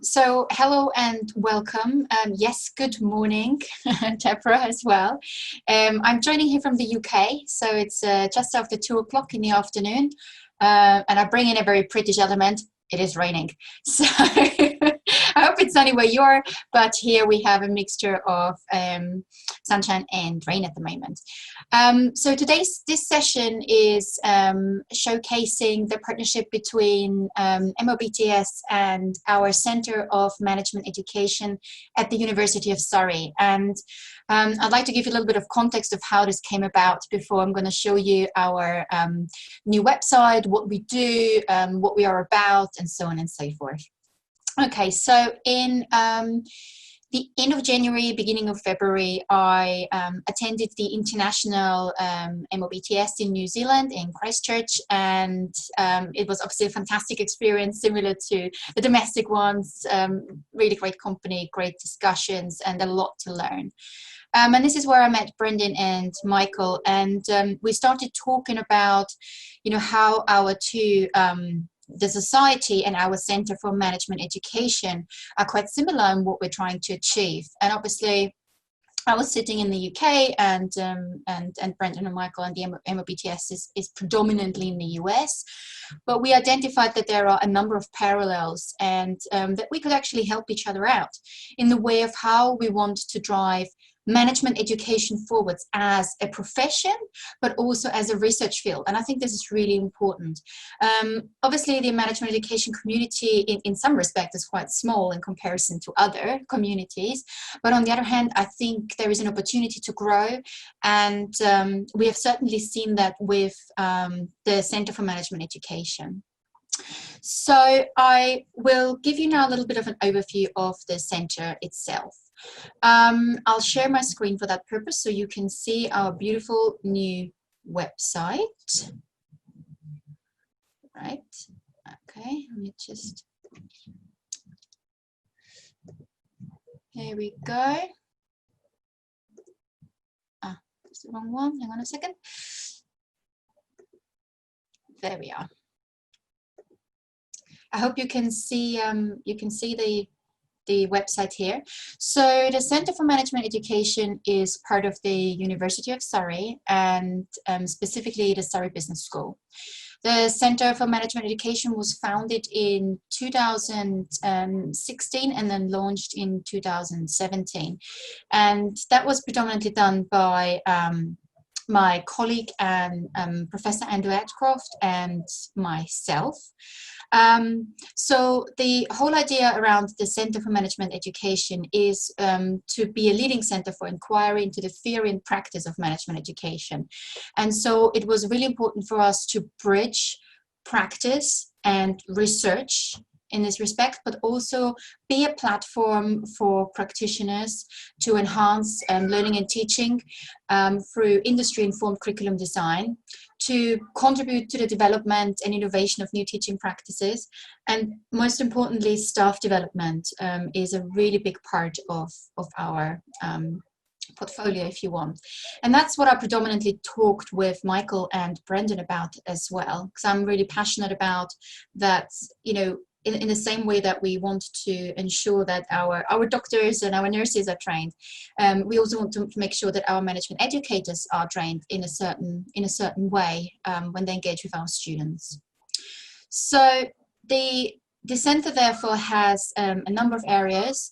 So hello and welcome. Yes, good morning, Deborah as well. I'm joining here from the UK, so it's just after 2 o'clock in the afternoon, and I bring in a very British element. It is raining, so I hope it's sunny where you are, but here we have a mixture of sunshine and rain at the moment. So this session is showcasing the partnership between MOBTS and our Centre of Management Education at the University of Surrey. And I'd like to give you a little bit of context of how this came about before I'm going to show you our new website, what we do, what we are about, and so on and so forth. Okay, so in the end of January, beginning of February, I attended the International MOBTS in New Zealand, in Christchurch, and it was obviously a fantastic experience, similar to the domestic ones. Really great company, great discussions, and a lot to learn. And this is where I met Brendan and Michael, and we started talking about, how our two the society and our Centre for Management Education are quite similar in what we're trying to achieve. And obviously, I was sitting in the UK, and Brendan and Michael and the MOBTS is predominantly in the US, but we identified that there are a number of parallels, and that we could actually help each other out in the way of how we want to drive management education forwards as a profession, but also as a research field. And I think this is really important. Obviously, the management education community in some respect is quite small in comparison to other communities. But on the other hand, I think there is an opportunity to grow. And we have certainly seen that with the Centre for Management Education. So I will give you now a little bit of an overview of the centre itself. I'll share my screen for that purpose so you can see our beautiful new website. Right, okay, let me just, here we go. Ah, that's the wrong one, hang on a second. There we are. I hope you can see the website here. So the Centre for Management Education is part of the University of Surrey, and specifically the Surrey Business School. The Centre for Management Education was founded in 2016 and then launched in 2017. And that was predominantly done by my colleague and Professor Andrew Adcroft and myself. So the whole idea around the Centre for Management Education is to be a leading centre for inquiry into the theory and practice of management education. And so it was really important for us to bridge practice and research in this respect, but also be a platform for practitioners to enhance learning and teaching through industry-informed curriculum design, to contribute to the development and innovation of new teaching practices, and most importantly, staff development is a really big part of our portfolio, if you want. And that's what I predominantly talked with Michael and Brendan about as well, because I'm really passionate about that, in the same way that we want to ensure that our doctors and our nurses are trained, we also want to make sure that our management educators are trained in a certain way when they engage with our students. So the centre therefore has a number of areas.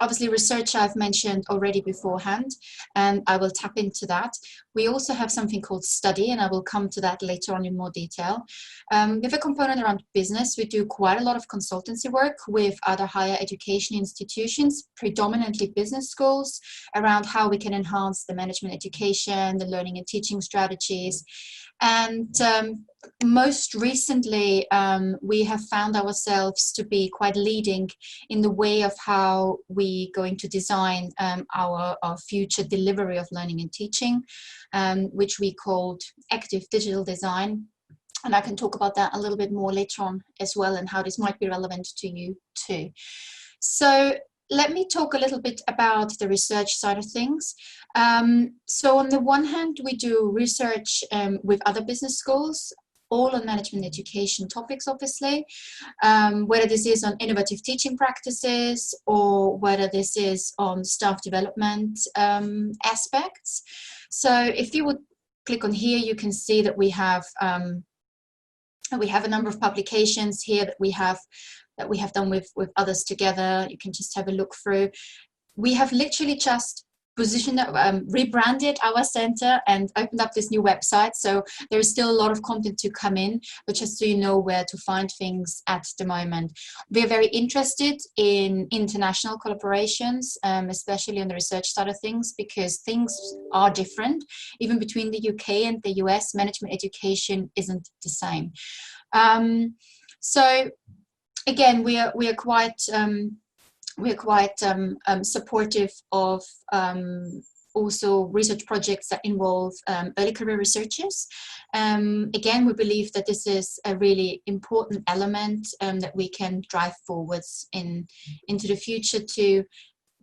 Obviously, research I've mentioned already beforehand, and I will tap into that. We also have something called study, and I will come to that later on in more detail. We have a component around business. We do quite a lot of consultancy work with other higher education institutions, predominantly business schools, around how we can enhance the management education, the learning and teaching strategies. And most recently, we have found ourselves to be quite leading in the way of how we're going to design our future delivery of learning and teaching, which we called active digital design. And I can talk about that a little bit more later on as well, and how this might be relevant to you too. So let me talk a little bit about the research side of things. So on the one hand, we do research with other business schools, all on management education topics, obviously, whether this is on innovative teaching practices or whether this is on staff development aspects. So if you would click on here, you can see that we have a number of publications here that we have done with others together. You can just have a look through. We have literally just positioned, rebranded our center and opened up this new website. So there's still a lot of content to come in, but just so you know where to find things at the moment. We're very interested in international collaborations, especially on the research side of things, because things are different. Even between the UK and the US, management education isn't the same. So again, we are quite supportive of also research projects that involve early career researchers. Again, we believe that this is a really important element that we can drive forwards into the future to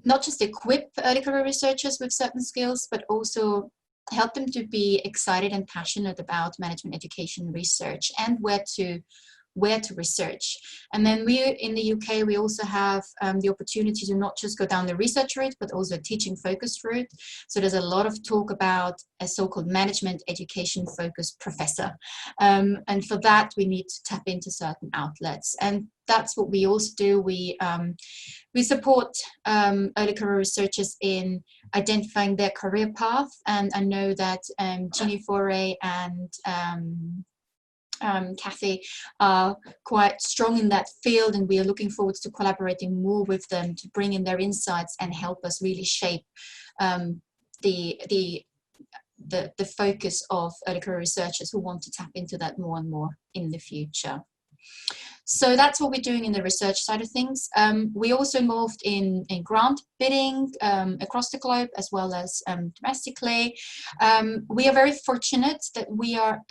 not just equip early career researchers with certain skills, but also help them to be excited and passionate about management education research and where to research. And then we in the UK, we also have the opportunity to not just go down the research route, but also a teaching focused route. So there's a lot of talk about a so-called management education focused professor. And for that, we need to tap into certain outlets. And that's what we also do. We support early career researchers in identifying their career path. And I know that Jeannie Foray and Kathy are quite strong in that field, and we are looking forward to collaborating more with them to bring in their insights and help us really shape the focus of early career researchers who want to tap into that more and more in the future. So that's what we're doing in the research side of things. We're also involved in grant bidding across the globe as well as domestically. We are very fortunate that we are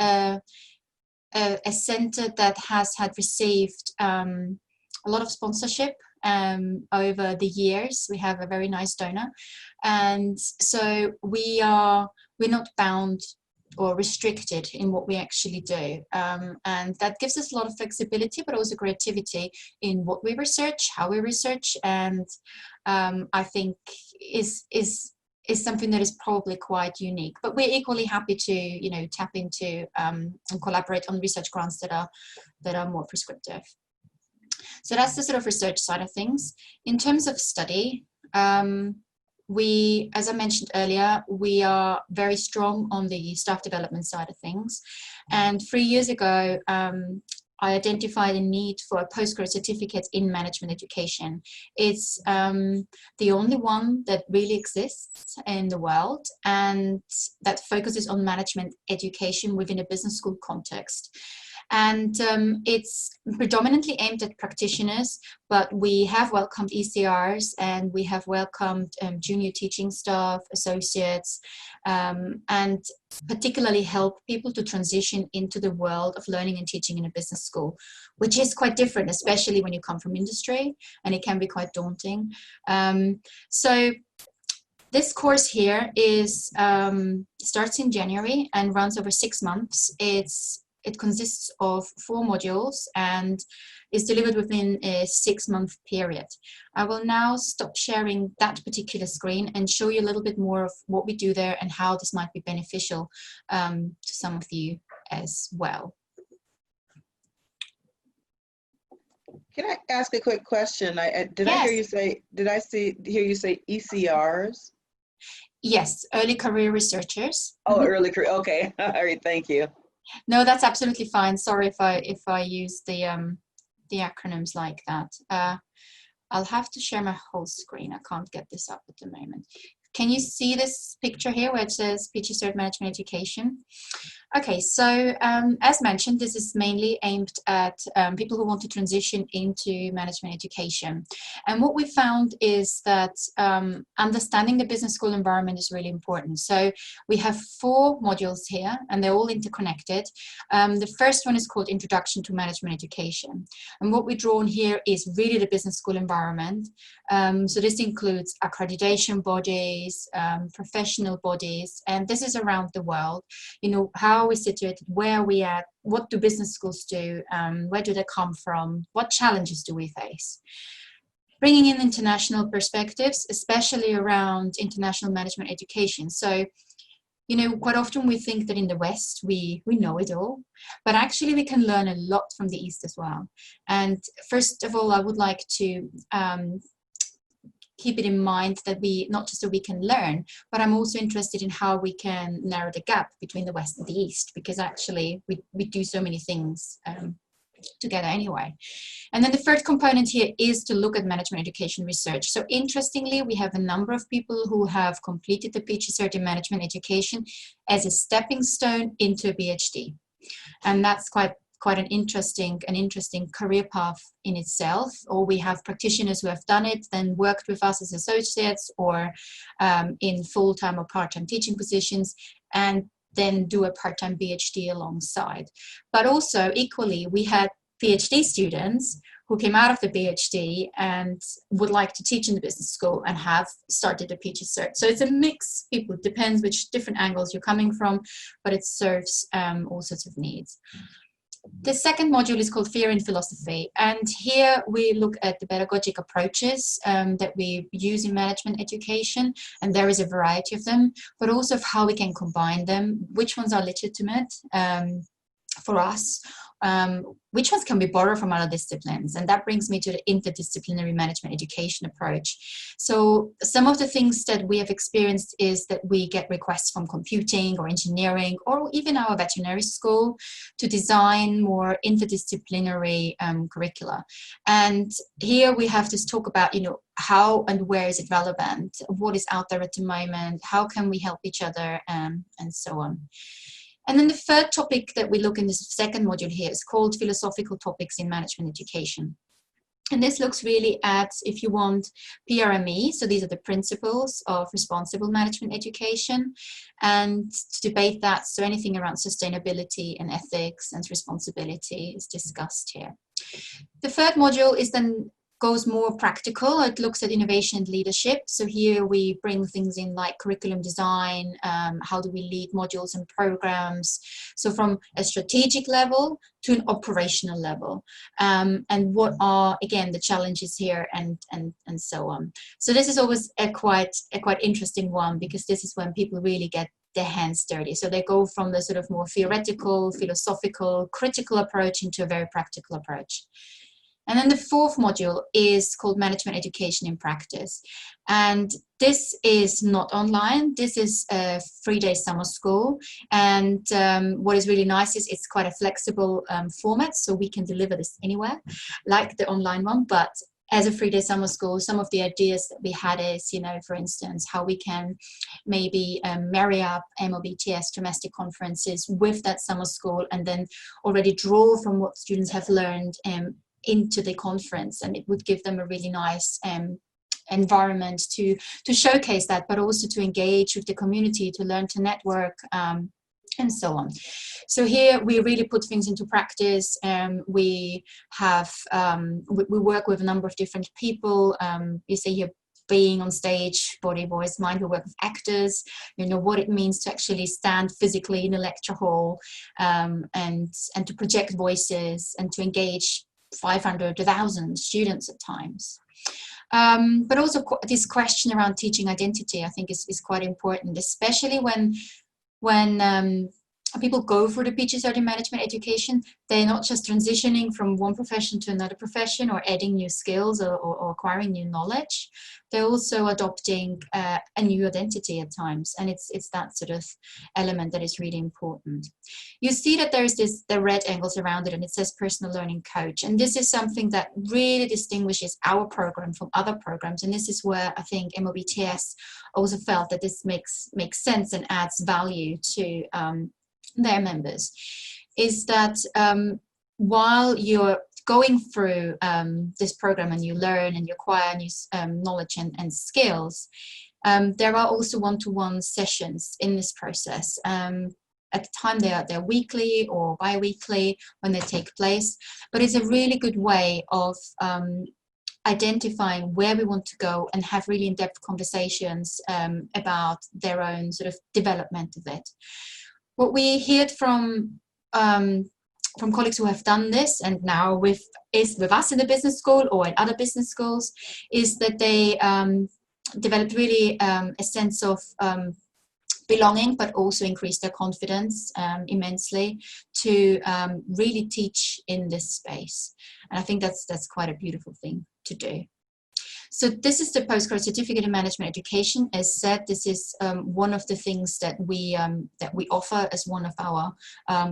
a center that has received a lot of sponsorship over the years. We have a very nice donor, and so we're not bound or restricted in what we actually do, and that gives us a lot of flexibility, but also creativity in what we research, how we research, and I think is something that is probably quite unique. But we're equally happy to tap into and collaborate on research grants that are more prescriptive. So that's the sort of research side of things. In terms of study, as I mentioned earlier, we are very strong on the staff development side of things. And 3 years ago, I identified a need for a postgraduate certificate in management education. It's the only one that really exists in the world, and that focuses on management education within a business school context. And it's predominantly aimed at practitioners, but we have welcomed ECRs and we have welcomed junior teaching staff, associates, and particularly help people to transition into the world of learning and teaching in a business school, which is quite different, especially when you come from industry, and it can be quite daunting. So this course here starts in January and runs over 6 months. It consists of 4 modules and is delivered within a 6-month period. I will now stop sharing that particular screen and show you a little bit more of what we do there and how this might be beneficial to some of you as well. Can I ask a quick question? Did Yes. I hear you say? Did I hear you say ECRs? Yes, early career researchers. Oh, early career. Okay. All right. Thank you. No, that's absolutely fine. Sorry if I use the acronyms like that. I'll have to share my whole screen. I can't get this up at the moment. Can you see this picture here where it says PG Cert Management Education? Okay, so as mentioned, this is mainly aimed at people who want to transition into management education. And what we found is that understanding the business school environment is really important. So we have 4 modules here, and they're all interconnected. The first one is called Introduction to Management Education. And what we've drawn here is really the business school environment. So this includes accreditation bodies, bodies, professional bodies, and this is around the world. You know, how are we situated, where are we at, what do business schools do, where do they come from, what challenges do we face? Bringing in international perspectives, especially around international management education. So, you know, quite often we think that in the West we know it all, but actually we can learn a lot from the East as well. And first of all, I would like to keep it in mind that we, not just that we can learn, but I'm also interested in how we can narrow the gap between the West and the East, because actually we do so many things together anyway. And then the third component here is to look at management education research. So interestingly, we have a number of people who have completed the PhD in management education as a stepping stone into a PhD. And that's quite an interesting career path in itself. Or we have practitioners who have done it, then worked with us as associates or in full-time or part-time teaching positions, and then do a part-time PhD alongside. But also equally, we had PhD students who came out of the PhD and would like to teach in the business school and have started a PhD cert. So it's a mix. People, it depends which different angles you're coming from, but it serves all sorts of needs. The second module is called Theory and Philosophy, and here we look at the pedagogic approaches that we use in management education, and there is a variety of them, but also of how we can combine them, which ones are legitimate for us, which ones can be borrowed from other disciplines. And that brings me to the interdisciplinary management education approach. So some of the things that we have experienced is that we get requests from computing or engineering or even our veterinary school to design more interdisciplinary curricula. And here we have to talk about, you know, how and where is it relevant, what is out there at the moment, how can we help each other, and so on. And then the third topic that we look in this second module here is called Philosophical Topics in Management Education. And this looks really at, if you want, PRME, so these are the principles of responsible management education, and to debate that, so anything around sustainability and ethics and responsibility is discussed here. The third module is then goes more practical. It looks at innovation and leadership. So here we bring things in like curriculum design, how do we lead modules and programs. So from a strategic level to an operational level. And what are, again, the challenges here and so on. So this is always a quite interesting one, because this is when people really get their hands dirty. So they go from the sort of more theoretical, philosophical, critical approach into a very practical approach. And then the fourth module is called Management Education in Practice. And this is not online. This is a 3-day summer school. And what is really nice is it's quite a flexible format, so we can deliver this anywhere, like the online one. But as a 3-day summer school, some of the ideas that we had is, you know, for instance, how we can maybe marry up MOBTS domestic conferences with that summer school, and then already draw from what students have learned into the conference, and it would give them a really nice environment to showcase that, but also to engage with the community, to learn to network, and so on. So here we really put things into practice. We have we work with a number of different people. You see here, being on stage, body, voice, mind. We work with actors, you know, what it means to actually stand physically in a lecture hall, and to project voices and to engage 500 to 1,000 students at times. But also this question around teaching identity, I think is quite important, especially when people go for the PhD in management education. They're not just transitioning from one profession to another profession or adding new skills or acquiring new knowledge. They're also adopting a new identity at times, and it's that sort of element that is really important. You see that there's the red angles around it, and it says personal learning coach, and this is something that really distinguishes our program from other programs, and this is where I think MOBTS also felt that this makes sense and adds value to their members, is that while you're going through this program and you learn and you acquire new knowledge and skills, there are also one-to-one sessions in this process. At the time they're weekly or bi-weekly when they take place, but it's a really good way of identifying where we want to go and have really in-depth conversations about their own sort of development of it. What we heard from colleagues who have done this and now with us in the business school or in other business schools is that they developed really a sense of belonging, but also increase their confidence immensely to really teach in this space. And I think that's quite a beautiful thing to do. So this is the postgraduate certificate in management education. As said, this is one of the things that we offer as one of our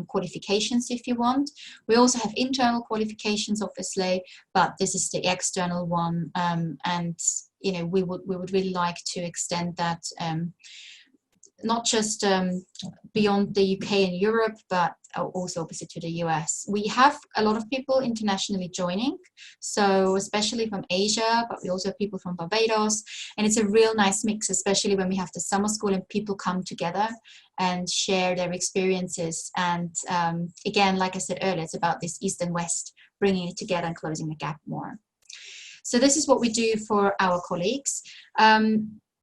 qualifications, if you want. We also have internal qualifications, obviously, but this is the external one, and you know we would really like to extend that. Not just beyond the UK and Europe, but also obviously to the US. We have a lot of people internationally joining, so especially from Asia, but we also have people from Barbados, and it's a real nice mix, especially when we have the summer school and people come together and share their experiences. And again, like I said earlier, it's about this East and West, bringing it together and closing the gap more. So this is what we do for our colleagues.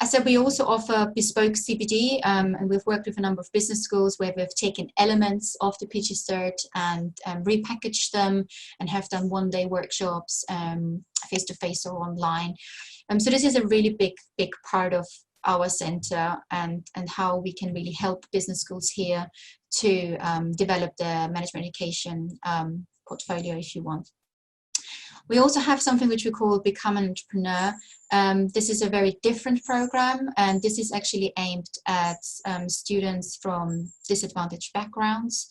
I said we also offer bespoke CPD, and we've worked with a number of business schools where we've taken elements of the PG Cert and repackaged them and have done one-day workshops, face-to-face or online. So this is a really big part of our centre and how we can really help business schools here to develop their management education portfolio, if you want. We also have something which we call Become an Entrepreneur. This is a very different program, and this is actually aimed at students from disadvantaged backgrounds.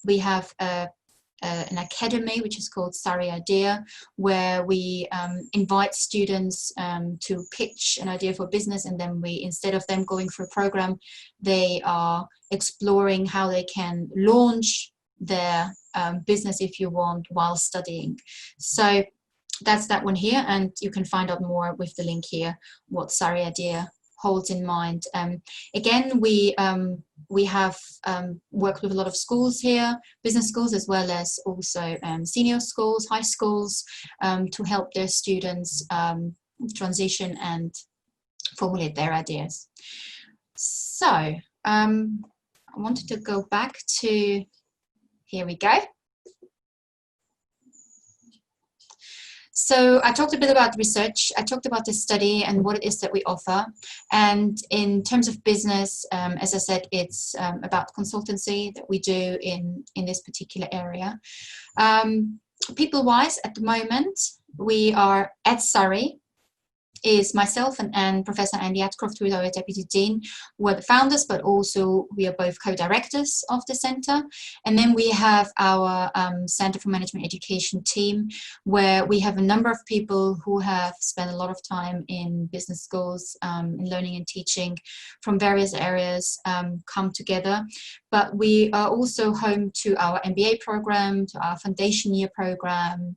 We have an academy which is called Surrey Idea, where we invite students to pitch an idea for business, and then instead of them going through a program, they are exploring how they can launch their business, if you want, while studying. So that's that one here, and you can find out more with the link here what Surrey Idea holds in mind. Again, we have worked with a lot of schools here, business schools, as well as also senior schools, high schools, to help their students transition and formulate their ideas. So I wanted to go back to, here we go. So I talked a bit about research, I talked about the study and what it is that we offer. And in terms of business, as I said, it's about consultancy that we do in this particular area. People-wise, at the moment, we are at Surrey, is myself and Professor Andy Atcroft, who is our Deputy Dean, were the founders, but also we are both co-directors of the centre. And then we have our Centre for Management Education team, where we have a number of people who have spent a lot of time in business schools, in learning and teaching from various areas, come together. But we are also home to our MBA programme, to our foundation year programme,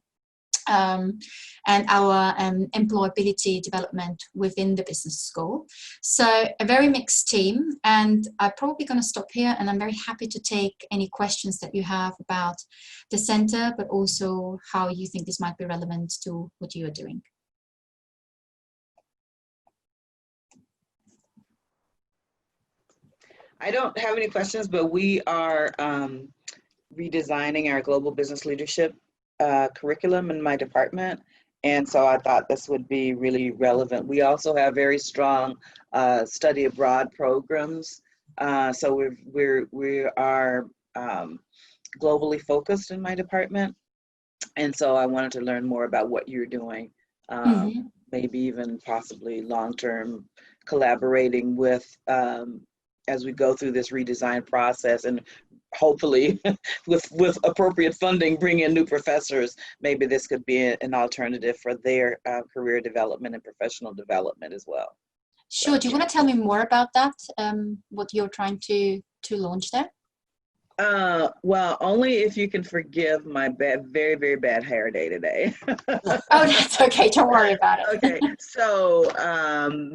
and our employability development within the business school. So a very mixed team, and I'm probably going to stop here, and I'm very happy to take any questions that you have about the centre, but also how you think this might be relevant to what you are doing. I don't have any questions, but we are redesigning our global business leadership curriculum in my department, and so I thought this would be really relevant. We also have very strong study abroad programs, so we are globally focused in my department, and so I wanted to learn more about what you're doing, maybe even possibly long-term collaborating with as we go through this redesign process, and hopefully with appropriate funding, bring in new professors. Maybe this could be an alternative for their career development and professional development as well. Sure. Do you want to tell me more about that, what you're trying to launch there? Well, only if you can forgive my very, very bad hair day today. Oh, that's okay. Don't worry about it. Okay. So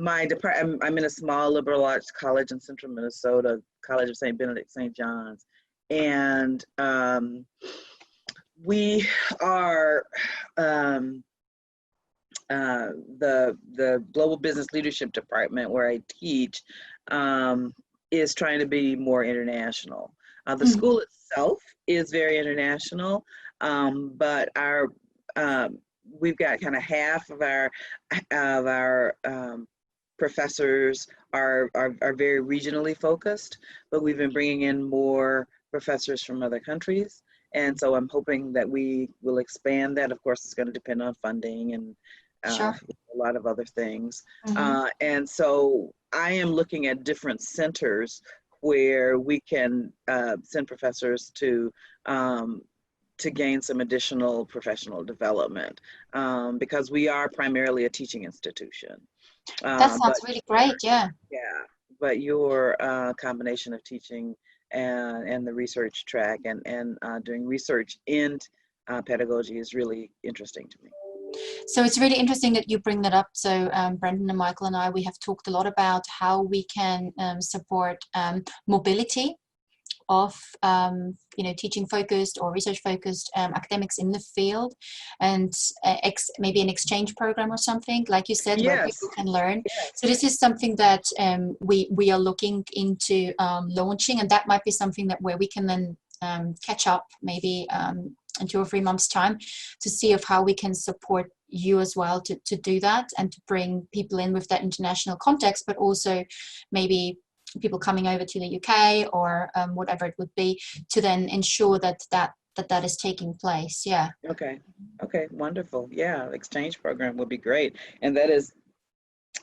my department, I'm in a small liberal arts college in central Minnesota, College of St. Benedict St. John's. And we are the Global Business Leadership Department where I teach is trying to be more international. The school itself is very international, but our we've got kind of half of our professors are very regionally focused, but we've been bringing in more professors from other countries. And so I'm hoping that we will expand that. Of course, it's going to depend on funding and Sure. a lot of other things. And so I am looking at different centers where we can send professors to gain some additional professional development, because we are primarily a teaching institution. That sounds really great, yeah. Yeah, but your combination of teaching and the research track and doing research in pedagogy is really interesting to me. So it's really interesting that you bring that up. So Brendan and Michael and I, we have talked a lot about how we can support mobility of teaching focused or research focused academics in the field, and maybe an exchange program or something, like you said, where people can learn. So this is something that we are looking into launching, and that might be something that where we can then catch up maybe in 2 or 3 months time to see of how we can support you as well to do that and to bring people in with that international context, but also maybe people coming over to the UK or whatever it would be, to then ensure that is taking place. Yeah. Okay, wonderful. Yeah, exchange program would be great. And that is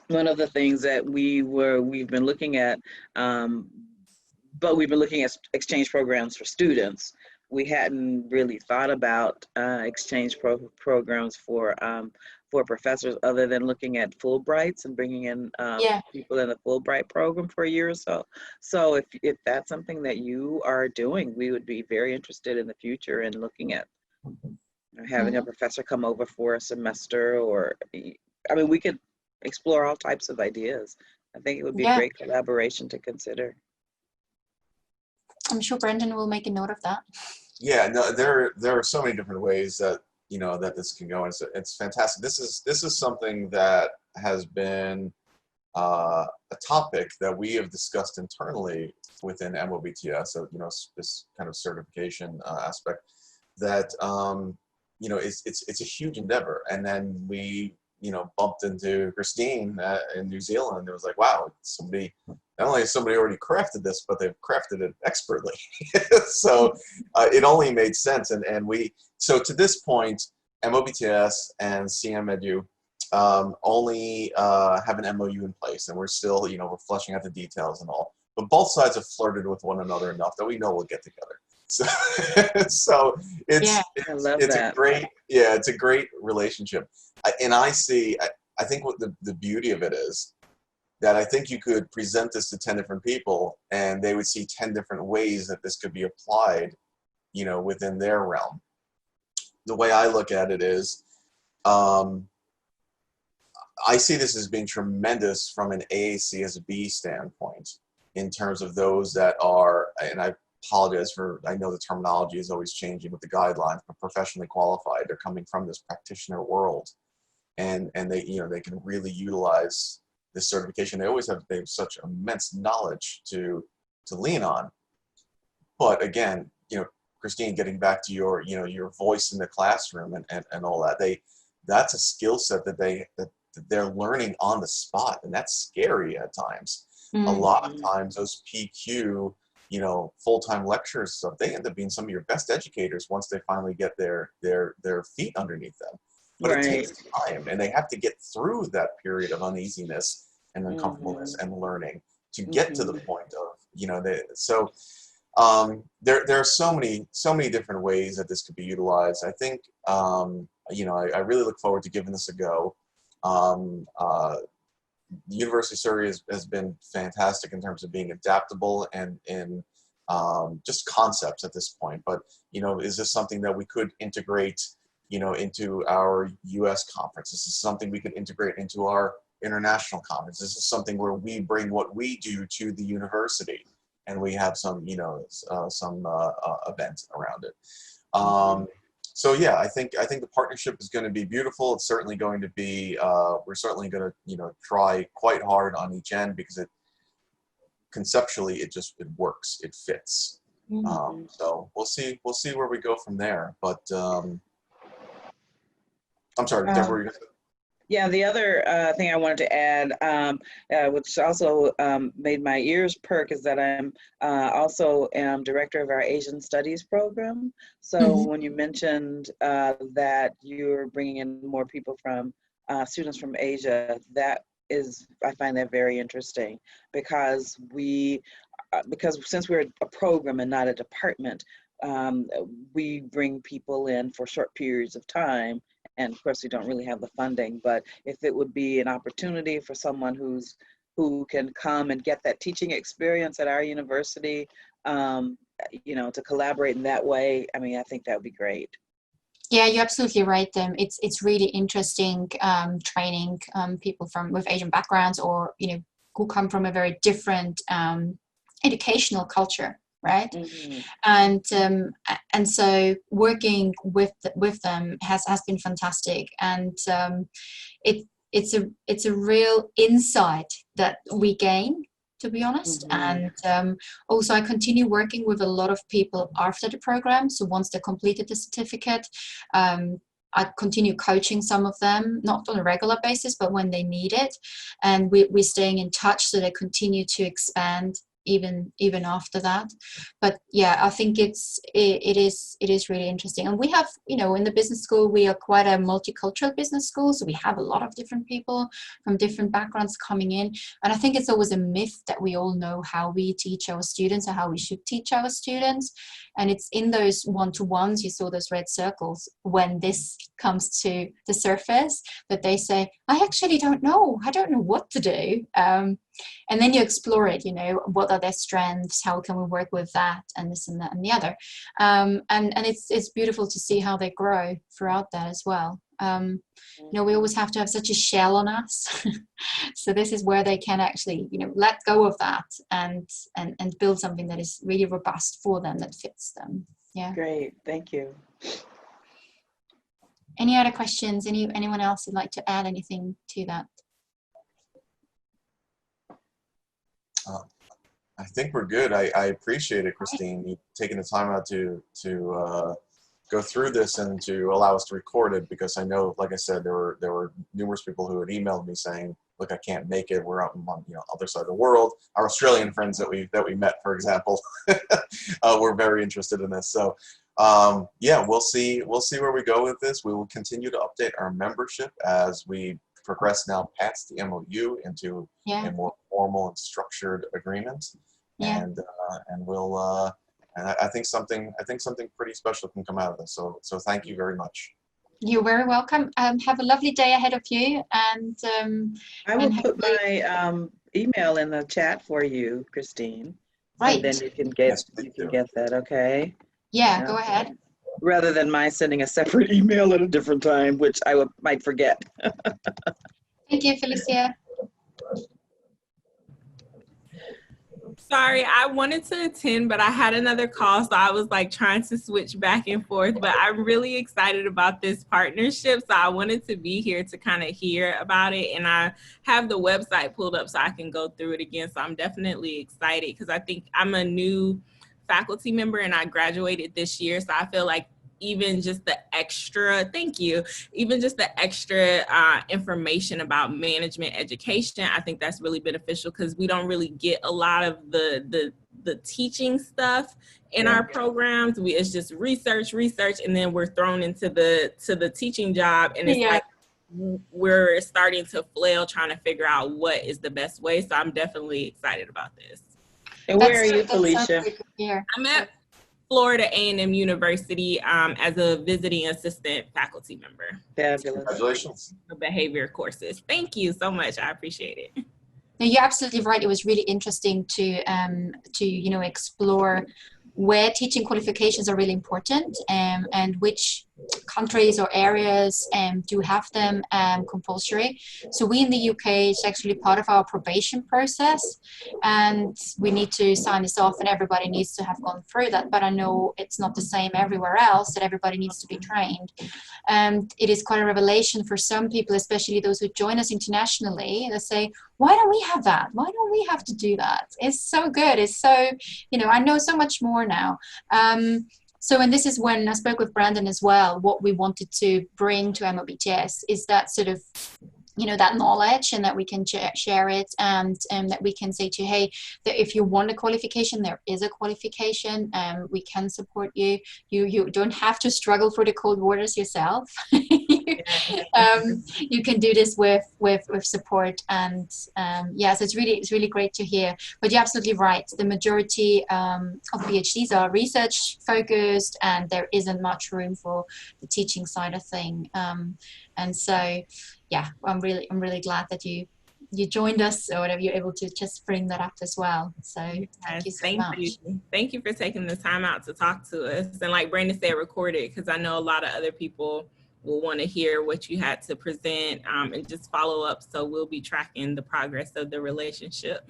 one of the things that we've been looking at, but we've been looking at exchange programs for students. We hadn't really thought about exchange programs for professors, other than looking at Fulbrights and bringing in people in the Fulbright program for a year or so. So if that's something that you are doing, we would be very interested in the future in looking at having a professor come over for a semester, or I mean, we could explore all types of ideas. I think it would be a great collaboration to consider. I'm sure Brendan will make a note of that. Yeah, no, there are so many different ways that that this can go, and it's fantastic. This is something that has been a topic that we have discussed internally within MOBTS. So this kind of certification aspect that it's a huge endeavor. And then we bumped into Christine in New Zealand, and it was like, wow, not only has somebody already crafted this, but they've crafted it expertly. So it only made sense. So to this point, MOBTS and CMEdu only have an MOU in place, and we're still, we're fleshing out the details and all. But both sides have flirted with one another enough that we know we'll get together. So it's a great relationship. And I think what the beauty of it is that I think you could present this to 10 different people, and they would see 10 different ways that this could be applied, within their realm. The way I look at it is, I see this as being tremendous from an AACSB standpoint, in terms of those that are, and I apologize for, I know the terminology is always changing with the guidelines, but professionally qualified. They're coming from this practitioner world, and they they can really utilize this certification. They have such immense knowledge to lean on. But again, Christine, getting back to your voice in the classroom and all that, that's a skill set that they're learning on the spot, and that's scary at times. A lot of times those PQ full-time lecturers stuff, they end up being some of your best educators once they finally get their feet underneath them. But it takes time, and they have to get through that period of uneasiness and uncomfortableness and learning to get to the point of there are so many different ways that this could be utilized. I think I really look forward to giving this a go. The University of Surrey has been fantastic in terms of being adaptable and in just concepts at this point. But is this something that we could integrate into our U.S. conference? This is something we could integrate into our international conference. This is something where we bring what we do to the university, and we have some event around it. So yeah, I think the partnership is going to be beautiful. It's certainly going to be, we're certainly going to, try quite hard on each end, because conceptually it works, it fits. So we'll see where we go from there. But I'm sorry, Deborah. Yeah, the other thing I wanted to add, which also made my ears perk, is that I'm also am director of our Asian Studies program. So when you mentioned that you're bringing in more people from students from Asia, I find that very interesting, because since we're a program and not a department, we bring people in for short periods of time. And of course, we don't really have the funding, but if it would be an opportunity for someone who can come and get that teaching experience at our university, to collaborate in that way, I mean, I think that would be great. Yeah, you're absolutely right. It's really interesting training people with Asian backgrounds, or who come from a very different educational culture, right? And so working with them has been fantastic, and it's a real insight that we gain, to be honest. And also I continue working with a lot of people after the program. So once they completed the certificate, I continue coaching some of them, not on a regular basis, but when they need it. And we're staying in touch, so they continue to expand even after that. But yeah, I think it is really interesting. And we have, in the business school, we are quite a multicultural business school, so we have a lot of different people from different backgrounds coming in. And I think it's always a myth that we all know how we teach our students, or how we should teach our students. And it's in those one-to-ones, you saw those red circles, when this comes to the surface, that they say, I actually don't know. I don't know what to do. And then you explore it, what are their strengths? How can we work with that, and this and that and the other? And it's beautiful to see how they grow throughout that as well. We always have to have such a shell on us. So this is where they can actually, let go of that and build something that is really robust for them, that fits them. Yeah. Great. Thank you. Any other questions? Anyone else would like to add anything to that? I think we're good. I appreciate it, Christine, you taking the time out to go through this and to allow us to record it, because I know, like I said, there were numerous people who had emailed me saying, look, I can't make it. We're out on other side of the world. Our Australian friends that we met, for example, were very interested in this. So yeah, we'll see where we go with this. We will continue to update our membership as we progress now past the MOU into a more formal and structured agreement. And we'll and I think something pretty special can come out of this. So thank you very much. You're very welcome. Have a lovely day ahead of you, and I will put my email in the chat for you, Christine. Right. And then you can get that. Okay. Yeah. Go ahead. Rather than my sending a separate email at a different time, which I might forget. Thank you, Felicia. Sorry, I wanted to attend, but I had another call, so I was trying to switch back and forth. But I'm really excited about this partnership, so I wanted to be here to kind of hear about it. And I have the website pulled up so I can go through it again. So I'm definitely excited, because I think I'm a new faculty member and I graduated this year. So I feel like even just the extra, information about management education, I think that's really beneficial, because we don't really get a lot of the teaching stuff in our programs. It's just research, and then we're thrown into the teaching job, and it's we're starting to flail trying to figure out what is the best way. So I'm definitely excited about this. And where are you, Felicia? I'm at Florida A&M University as a visiting assistant faculty member. Fabulous. Congratulations. The behavior courses. Thank you so much. I appreciate it. No, you're absolutely right. It was really interesting to explore where teaching qualifications are really important, and which countries or areas do have them compulsory. So we in the UK, it's actually part of our probation process, and we need to sign this off, and everybody needs to have gone through that. But I know it's not the same everywhere else, that everybody needs to be trained. And it is quite a revelation for some people, especially those who join us internationally. They say, why don't we have that? Why don't we have to do that? It's so good. It's so, you know, I know so much more now. So, and this is when I spoke with Brandon as well, what we wanted to bring to MOBTS is that sort of, you know, that knowledge, and that we can share it, and that we can say to you, hey, that if you want a qualification, there is a qualification, we can support you. You don't have to struggle for the cold waters yourself. You can do this with support, and yeah, so it's really great to hear. But you're absolutely right. The majority of PhDs are research focused, and there isn't much room for the teaching side of thing. And so, yeah, I'm really glad that you joined us, or whatever, you're able to just bring that up as well. So thank you so much. Thank you for taking the time out to talk to us. And like Brandon said, record it, because I know a lot of other people will want to hear what you had to present, and just follow up. So we'll be tracking the progress of the relationship.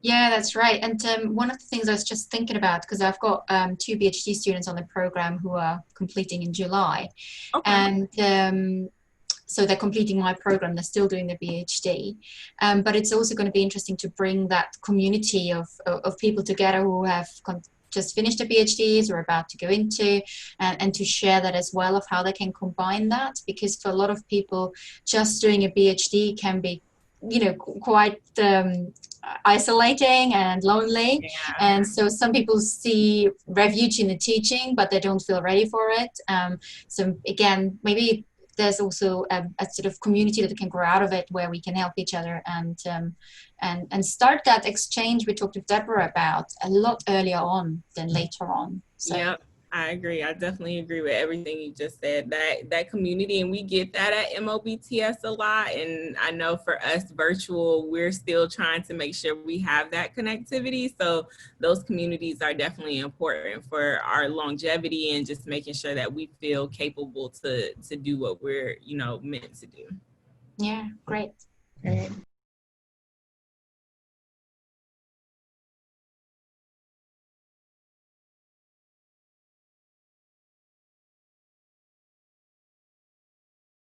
Yeah, that's right. And one of the things I was just thinking about, because I've got 2 PhD students on the program who are completing in July. Okay. And so they're completing my program, they're still doing their PhD. But it's also going to be interesting to bring that community of people together who have just finished their PhDs or about to go into, and to share that as well, of how they can combine that. Because for a lot of people, just doing a PhD can be, you know, quite isolating and lonely. Yeah. And so some people see refuge in the teaching, but they don't feel ready for it. So again, maybe there's also a sort of community that can grow out of it, where we can help each other and start that exchange we talked with Deborah about a lot earlier on than later on. So. Yep. I agree. I definitely agree with everything you just said, that community, and we get that at MOBTS a lot. And I know for us virtual, we're still trying to make sure we have that connectivity. So those communities are definitely important for our longevity, and just making sure that we feel capable to do what we're, you know, meant to do. Yeah, great. Great.